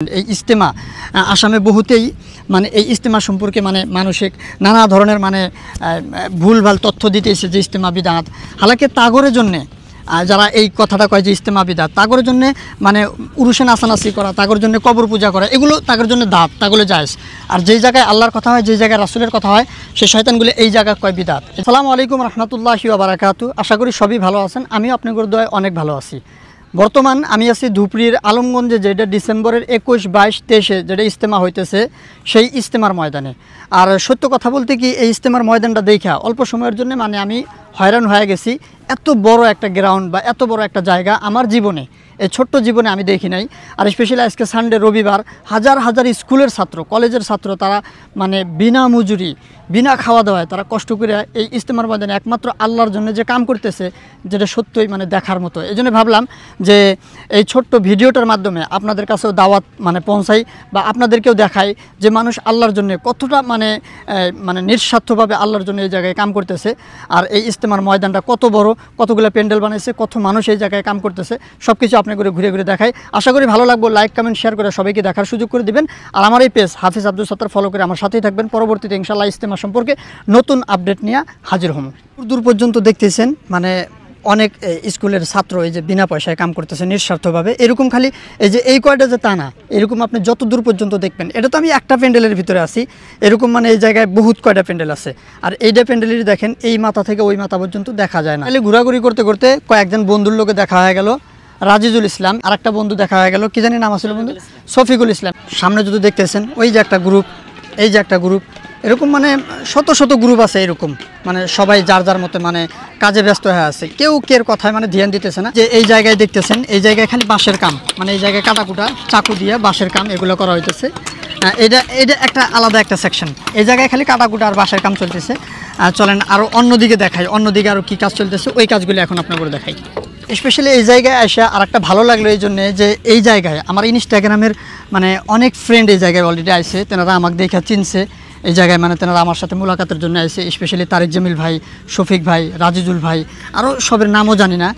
এই ইজতেমা আসামে বহুতেই মানে এই ইজতেমা সম্পর্কে মানে মানসিক নানা ধরনের মানে ভুলভাল তথ্য দিতেছে যে ইজতেমা বিদাত। হালাকি তাগরের জন্যে যারা এই কথাটা কয় যে ইজতেমা বিদাত, তাগরের জন্য মানে উরুসে নাচানাচি করা, তাগরের জন্য কবর পূজা করা, এগুলো তাগরের জন্য দাঁত, তাগুলো জায়েজ। আর যেই জায়গায় আল্লাহর কথা হয়, যেই জায়গায় রাসূলের কথা হয়, সেই শয়তানগুলো এই জায়গায় কয় বিদাত। আসসালামু আলাইকুম রহমতুল্লাহি ওয়া বারাকাতু। আশা করি সবই ভালো আছেন, আমিও আপনাদের দয়ায় অনেক ভালো আছি। বর্তমান আমি আছি ধুপড়ির আলমগঞ্জে, যেটা ডিসেম্বরের 21, 22, 23-এ যেটা ইজতেমা হইতেছে সেই ইজতেমার ময়দানে। আর সত্য কথা বলতে কি, এই ইজতেমার ময়দানটা দেখা অল্প সময়ের জন্য মানে আমি হয়রান হয়ে গেছি। এত বড় একটা গ্রাউন্ড বা এত বড় একটা জায়গা আমার জীবনে, এই ছোট্ট জীবনে আমি দেখি নাই। আর স্পেশালি আজকে সানডে, রবিবার, হাজার হাজার স্কুলের ছাত্র, কলেজের ছাত্র, তারা মানে বিনা মজুরি, বিনা খাওয়া দাওয়ায় তারা কষ্ট করে এই ইজতেমার ময়দানে একমাত্র আল্লাহর জন্য যে কাম করতেছে, যেটা সত্যই মানে দেখার মতো। এই জন্য ভাবলাম যে এই ছোট্ট ভিডিওটার মাধ্যমে আপনাদের কাছেও দাওয়াত মানে পৌঁছাই, বা আপনাদেরকেও দেখাই যে মানুষ আল্লাহর জন্য কতটা মানে মানে নিঃস্বার্থভাবে আল্লাহর জন্য এই জায়গায় কাম করতেছে। আর এই ইজতেমার ময়দানটা কত বড়, কতগুলো প্যান্ডেল বানাইছে, কত মানুষ এই জায়গায় কাম করতেছে, সব কিছু আপনি করে ঘুরে ঘুরে দেখাই। আশা করি ভালো লাগবে। লাইক, কমেন্ট, শেয়ার করে সবাইকে দেখার সুযোগ করে দিবেন। আর আমার এই পেজ হাফিজ আব্দুল সাত্তার ফলো করে আমার সাথেই থাকবেন। পরবর্তীতে ইনশাআল্লাহ ইজতেমা সম্পর্কে নতুন আপডেট নিয়ে হাজির হব। দূর পর্যন্ত দেখতেছেন মানে অনেক স্কুলের ছাত্র এই যে বিনা পয়সায় কাম করতেছে নিঃস্বার্থভাবে। এরকম খালি এই যে এই কয়টা যে তা না, এরকম আপনি যত দূর পর্যন্ত দেখবেন, এটা তো আমি একটা প্যান্ডেলের ভিতরে আছি, এরকম মানে এই জায়গায় বহুত কয়টা প্যান্ডেল আছে। আর এইটা প্যান্ডেলেরই দেখেন এই মাথা থেকে ওই মাথা পর্যন্ত দেখা যায় না। খালি ঘোরাঘুরি করতে করতে কয়েকজন বন্ধুর লোকে দেখা হয়ে গেল, রাজিজুল ইসলাম, আর একটা বন্ধু দেখা হয়ে গেল, কি জানি নাম আসলে বন্ধু, শফিকুল ইসলাম। সামনে যদি দেখতেছেন ওই যে একটা গ্রুপ, এই যে একটা গ্রুপ, এরকম মানে শত শত গ্রুপ আছে এরকম, মানে সবাই যার যার মতো মানে কাজে ব্যস্ত হয়ে আছে, কেউ কের কথায় মানে ধ্যান দিতেছে না। যে এই জায়গায় দেখতেছেন, এই জায়গায় খালি বাঁশের কাম, মানে এই জায়গায় কাটাকুটা চাকু দিয়ে বাঁশের কাম এগুলো করা হইতেছে। এটা একটা আলাদা একটা সেকশন, এই জায়গায় খালি কাটাকুটা আর বাঁশের কাম চলতেছে। চলেন আরও অন্যদিকে দেখাই, অন্যদিকে আরও কী কাজ চলতেছে, ওই কাজগুলো এখন আপনাদের দেখাই। স্পেশালি এই জায়গায় আসা আর একটা ভালো লাগলো এই জন্যে যে এই জায়গায় আমার ইনস্টাগ্রামের মানে অনেক ফ্রেন্ড এই জায়গায় অলরেডি আসছে, তেনারা আমাকে দেখা চিনছে এই জায়গায়, মানে তেনারা আমার সাথে মোলাকাতের জন্য আসছে। স্পেশালি তারিক জামিল ভাই, শফিক ভাই, রাজিজুল ভাই, আরও সবের নামও জানি না।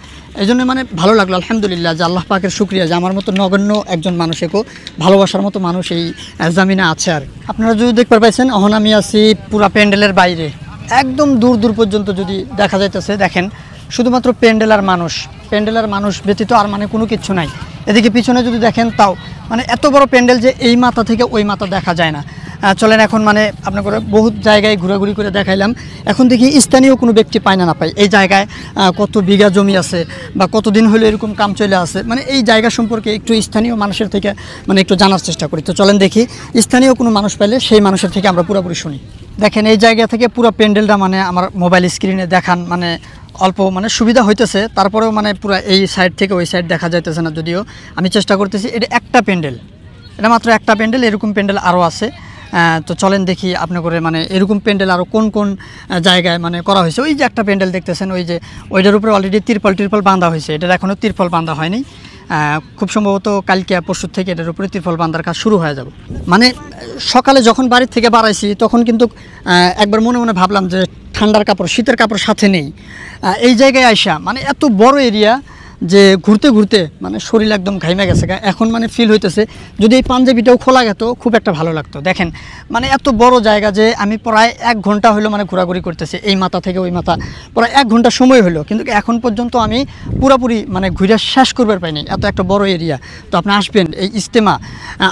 এই জন্য মানে ভালো লাগলো, আলহামদুলিল্লাহ, যে আল্লাহ পাকের শুকরিয়া যে আমার মতো নগণ্য একজন মানুষকেও ভালোবাসার মতো মানুষ এই জামিনে আছে। আর আপনারা যদি দেখতে পাইছেন, এখন আমি আছি পুরা প্যান্ডেলের বাইরে, একদম দূর দূর পর্যন্ত যদি দেখা যাইতেছে, দেখেন শুধুমাত্র প্যান্ডেল আর মানুষ, প্যান্ডেল আর মানুষ ব্যতীত আর মানে কোনো কিছু নাই। এদিকে পিছনে যদি দেখেন, তাও মানে এত বড় প্যান্ডেল যে এই মাথা থেকে ওই মাথা দেখা যায় না। চলেন এখন মানে আপনার বহুত জায়গায় ঘোরাঘুরি করে দেখাইলাম। এখন দেখি স্থানীয় কোনো ব্যক্তি পায় না পাই এই জায়গায় কত বিঘা জমি আছে বা কতদিন হলো এরকম কাম চলে আছে, মানে এই জায়গা সম্পর্কে একটু স্থানীয় মানুষের থেকে মানে একটু জানার চেষ্টা করি। তো চলেন দেখি স্থানীয় কোনো মানুষ পাইলে সেই মানুষের থেকে আমরা পুরোপুরি শুনি। দেখেন এই জায়গা থেকে পুরো প্যান্ডেলটা মানে আমার মোবাইল স্ক্রিনে দেখান মানে অল্প মানে সুবিধা হইতেছে, তারপরেও মানে পুরো এই সাইড থেকে ওই সাইড দেখা যাইতেছে না। যদিও আমি চেষ্টা করতেছি, এটা একটা প্যান্ডেল, এটা মাত্র একটা প্যান্ডেল, এরকম প্যান্ডেল আরও আছে। তো চলেন দেখি আপনার করে মানে এরকম প্যান্ডেল আরও কোন কোন জায়গায় মানে করা হয়েছে। ওই যে একটা প্যান্ডেল দেখতেছেন, ওই যে ওইটার উপরে অলরেডি তিরপল বাঁধা হয়েছে, এটার এখনও তিরপল বাঁধা হয়নি। খুব সম্ভবত কালকে পরশু থেকে এটার উপরে তিরপল বাঁধার কাজ শুরু হয়ে যাবে। মানে সকালে যখন বাড়ির থেকে বাড়াইছি তখন কিন্তু একবার মনে মনে ভাবলাম যে ঠান্ডার কাপড়, শীতের কাপড় সাথে নেই। এই জায়গায় আইসা মানে এত বড় এরিয়া যে ঘুরতে ঘুরতে মানে শরীর একদম ঘাইমে গেছে। এখন মানে ফিল হইতেছে যদি এই পাঞ্জাবিটাও খোলা গেত খুব একটা ভালো লাগতো। দেখেন মানে এত বড় জায়গা যে আমি প্রায় 1 ঘন্টা হলো মানে ঘোরাঘুরি করতেছি, এই মাথা থেকে ওই মাথা প্রায় 1 ঘন্টা সময় হলো, কিন্তু এখন পর্যন্ত আমি পুরোপুরি মানে ঘুরে শেষ করবার পাইনি, এত একটা বড় এরিয়া। তো আপনি আসবেন এই ইজতেমা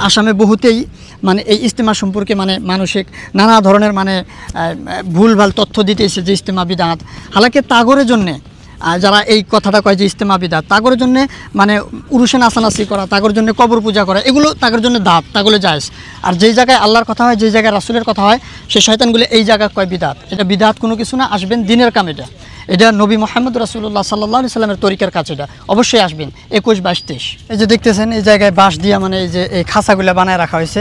আসামে বহুতেই মানে এই ইজতেমা সম্পর্কে মানে মানসিক নানা ধরনের মানে ভুলভাল তথ্য দিতেছে যে ইজতেমা বিদাত। হালাকি তাগরের জন্যে যারা এই কথাটা কয় যে ইজতেমা বিদাত, তাগরের জন্য মানে উরুসে নাচানাচি করা, তাগরের জন্য কবর পূজা করা, এগুলো তাগরের জন্য দাঁত, তাগুলো জায়েজ। আর যেই জায়গায় আল্লাহর কথা হয়, যেই জায়গায় রাসূলের কথা হয়, সেই শয়তানগুলো এই জায়গায় কয় বিদাত। এটা বিদাত কোনো কিছু না, আসবেন দিনের কাম, এটা নবী মুহাম্মদ রাসূলুল্লাহ সাল্লাল্লাহু আলাইহি সাল্লামের তরিকার কাছে, এটা অবশ্যই আসবেন 21, 22, 23। এই যে দেখতেছেন এই জায়গায় বাঁশ দিয়া মানে এই যে এই খাঁচাগুলো বানায় রাখা হয়েছে।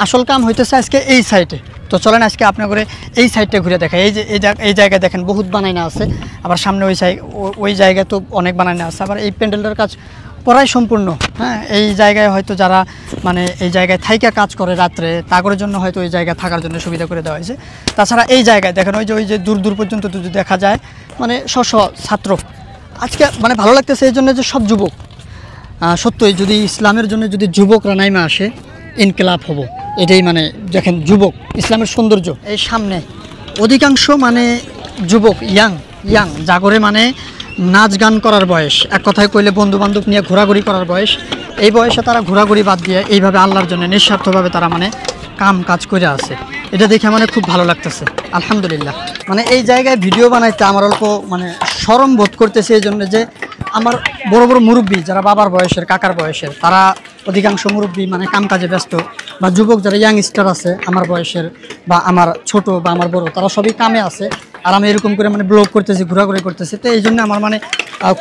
আসল কাম হইতেছে আজকে এই সাইডে। তো চলেন আজকে আপনার করে এই সাইডটা ঘুরে দেখাই। এই যে এই জায়গায় দেখেন বহুত বানাইনা আছে, আবার সামনে ওই জায়গায় তো অনেক বানাইনা আছে। আবার এই প্যান্ডেলটার কাজ প্রায় সম্পূর্ণ। হ্যাঁ, এই জায়গায় হয়তো যারা মানে এই জায়গায় থাইকা কাজ করে রাত্রে, তাগরের জন্য হয়তো এই জায়গায় থাকার জন্য সুবিধা করে দেওয়া হয়েছে। তাছাড়া এই জায়গায় দেখেন ওই যে দূর দূর পর্যন্ত যদি দেখা যায় মানে ছাত্র আজকে মানে ভালো লাগতেছে এই জন্য যে সব যুবক সত্যই যদি ইসলামের জন্য যদি যুবকরা নাইমা আসে ইনকিলাব হবো, এটাই মানে দেখেন যুবক ইসলামের সৌন্দর্য। এই সামনে অধিকাংশ মানে যুবক ইয়াং জাগরে মানে নাচ গান করার বয়স, এক কথায় কইলে বন্ধু বান্ধব নিয়ে ঘোরাঘুরি করার বয়স। এই বয়সে তারা ঘোরাঘুরি বাদ দিয়ে এইভাবে আল্লাহর জন্য নিঃস্বার্থভাবে তারা মানে কাম কাজ করে আছে, এটা দেখে মানে খুব ভালো লাগতেছে আলহামদুলিল্লাহ। মানে এই জায়গায় ভিডিও বানাইতে আমার অল্প মানে শরম বোধ করতেছে এই জন্য যে আমার বড় বড় মুরব্বী যারা বাবার বয়সের কাকার বয়সের, তারা অধিকাংশ মুরব্বী মানে কাম কাজে ব্যস্ত, বা যুবক যারা ইয়াংস্টার আছে আমার বয়সের বা আমার ছোট বা আমার বড়, তারা সবই কামে আছে। আর আমি এরকম করে মানে ব্লগ করতেছি, ঘোরাঘুরি করতেছি, তো এই জন্য আমার মানে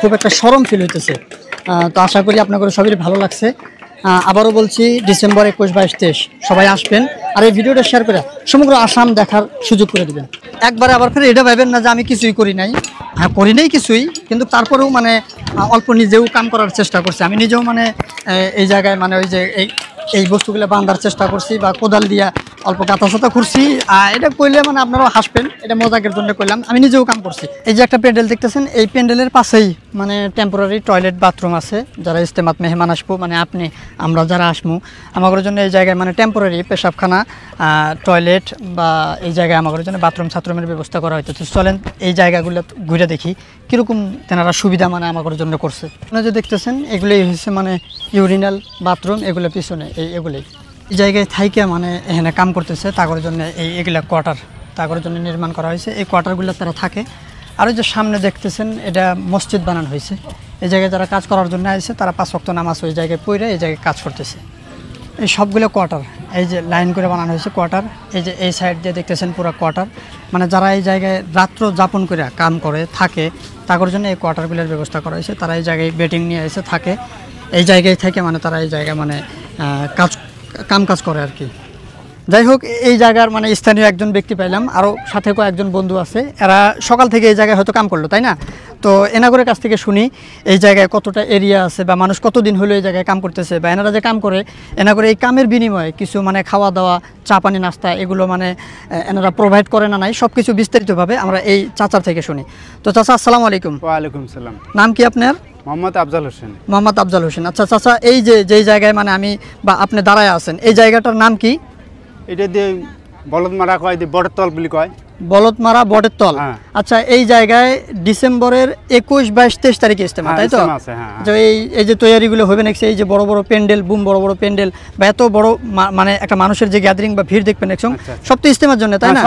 খুব একটা শরম ফিল হইতেছে। তো আশা করি আপনাদের সবাই ভালো লাগছে। আবারও বলছি ডিসেম্বর 21, 22, 23 সবাই আসবেন, আর এই ভিডিওটা শেয়ার করে সমগ্র আসাম দেখার সুযোগ করে দেবেন। একবারে আবার ফের এটা ভাবেন না যে আমি কিছুই করি নাই, হ্যাঁ করি নাই কিছুই, কিন্তু তারপরেও মানে অল্প নিজেও কাম করার চেষ্টা করছি। আমি নিজেও মানে এই জায়গায় মানে ওই যে এই বস্তুগুলো বাঁধার চেষ্টা করছি বা কোদাল দিয়া অল্প কাঁথা করছি। এটা কইলে মানে আপনারাও হাসবেন, এটা মজাকের জন্য কইলাম, আমি নিজেও কাম করছি। এই যে একটা প্যান্ডেল দেখতেছেন, এই প্যান্ডেলের পাশেই মানে টেম্পোরারি টয়লেট বাথরুম আছে। যারা ইস্তেমাত মেহমান আসবো মানে আপনি আমরা যারা আসবো, আমাদের জন্য এই জায়গায় মানে টেম্পোরারি পেশাবখানা, টয়লেট বা এই জায়গায় আমাদের জন্য বাথরুমের ব্যবস্থা করা হইতেছে। চলেন এই জায়গাগুলো ঘুরে দেখি কীরকম তেনারা সুবিধা মানে আমাদের জন্য করছে। আপনারা যে দেখতেছেন এগুলোই হচ্ছে মানে ইউরিনাল বাথরুম, এগুলো পিছনে এগুলোই এই জায়গায় থাইকে মানে এখানে কাম করতেছে। তাদের জন্য এগুলা কোয়ার্টার তাদের জন্য নির্মাণ করা হয়েছে। এই কোয়ার্টারগুলো তারা থাকে। আর ওই যে সামনে দেখতেছেন এটা মসজিদ বানানো হয়েছে। এই জায়গায় যারা কাজ করার জন্য আসছে তারা 5 ওয়াক্ত নামাজ ওই জায়গায় পড়ে এই জায়গায় কাজ করতেছে। এই সবগুলো কোয়ার্টার, এই যে লাইন করে বানানো হয়েছে কোয়ার্টার। এই যে এই সাইড দিয়ে দেখতেছেন পুরো কোয়ার্টার, মানে যারা এই জায়গায় রাত্র যাপন করে কাম করে থাকে তাদের জন্য এই কোয়ার্টারগুলোর ব্যবস্থা করা হয়েছে। তারা এই জায়গায় বেটিং নিয়ে এসে থাকে, এই জায়গায় থেকে মানে তারা এই জায়গায় মানে কাম কাজ করে আর কি। যাই হোক, এই জায়গার মানে স্থানীয় একজন ব্যক্তি পাইলাম, আরও সাথে কয়েকজন বন্ধু আছে, এরা সকাল থেকে এই জায়গায় হয়তো কাম করলো, তাই না? তো এনাগরের কাছ থেকে শুনি এই জায়গায় কতটা এরিয়া আছে বা মানুষ কতদিন হলো এই জায়গায় কাম করতেছে, বা এনারা যে কাম করে এনাগরে এই কামের বিনিময়ে কিছু মানে খাওয়া দাওয়া, চা পানি, নাস্তা এগুলো মানে এনারা প্রোভাইড করে না নাই, সব কিছু বিস্তারিতভাবে আমরা এই চাচার থেকে শুনি। তো চাচা আসসালামু আলাইকুম। ওয়ালাইকুম সালাম। নাম কি আপনার? মোহাম্মদ আফজাল হোসেন। মোহাম্মদ আফজাল হোসেন। আচ্ছা চাচা, এই যেই জায়গায় মানে আমি বা আপনি দাঁড়ায় আছেন, এই জায়গাটার নাম কি? এটা দিয়ে বলদমারা কয়, দিয়ে বটের তল বলি কয়। বলদমারা বটের তল। আচ্ছা, এই জায়গায় ডিসেম্বরের 21, 22, 23 তারিখে ইস্তেমা, তাই তো? এই যে তৈয়ারিগুলো হবে নাকি, এই যে বড় বড় প্যান্ডেল, বড় বড় প্যান্ডেল বা এত বড় মানে একটা মানুষের যে গ্যাদারিং বা ভিড় দেখবেন একসঙ্গ, সব তো ইস্তেমার জন্য, তাই না?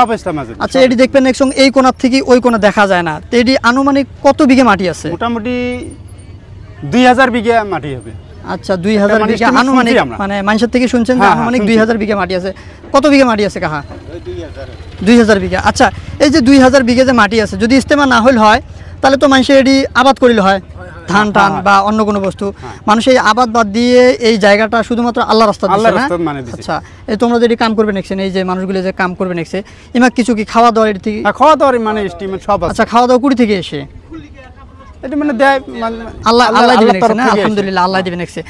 আচ্ছা, এটি দেখবেন একসঙ্গ এই কোণার থেকে ওই কোণা দেখা যায় না, তো এটি আনুমানিক কত বিঘে মাটি আছে? মোটামুটি 2000 বিঘা মাটি হবে। আচ্ছা, 2000 বিঘা আনুমানিক, মানে মানুষের থেকে শুনছেন যে আনুমানিক 2000 বিঘা মাটি আছে। কত বিঘা মাটি আছে কাহা? 2000 বিঘা। আচ্ছা, এই যে 2000 বিঘা যে মাটি আছে, যদি ইস্তেমা না হইল হয় তাহলে তো মানুষের এটি আবাদ করিলে হয়, ধান টান বা অন্য কোনো বস্তু। মানুষ এই আবাদ বাদ দিয়ে এই জায়গাটা শুধুমাত্র আল্লাহ রাস্তা দিচ্ছে না? আচ্ছা, এই তোমরা যদি কাম করবে নেক্সে, এই যে মানুষগুলো যে কাম করবে নেক্সে, ইমাক কিছু কি খাওয়া দাওয়া এর থেকে? খাওয়া দাওয়ার মানে এস্টিমেট সব আছে। আচ্ছা, খাওয়া দাওয়া কুড়ি থেকে এসে এটা মানে দেয় আল্লাহ দিবেন, আলহামদুলিল্লাহ আল্লাহ দিবেন। তো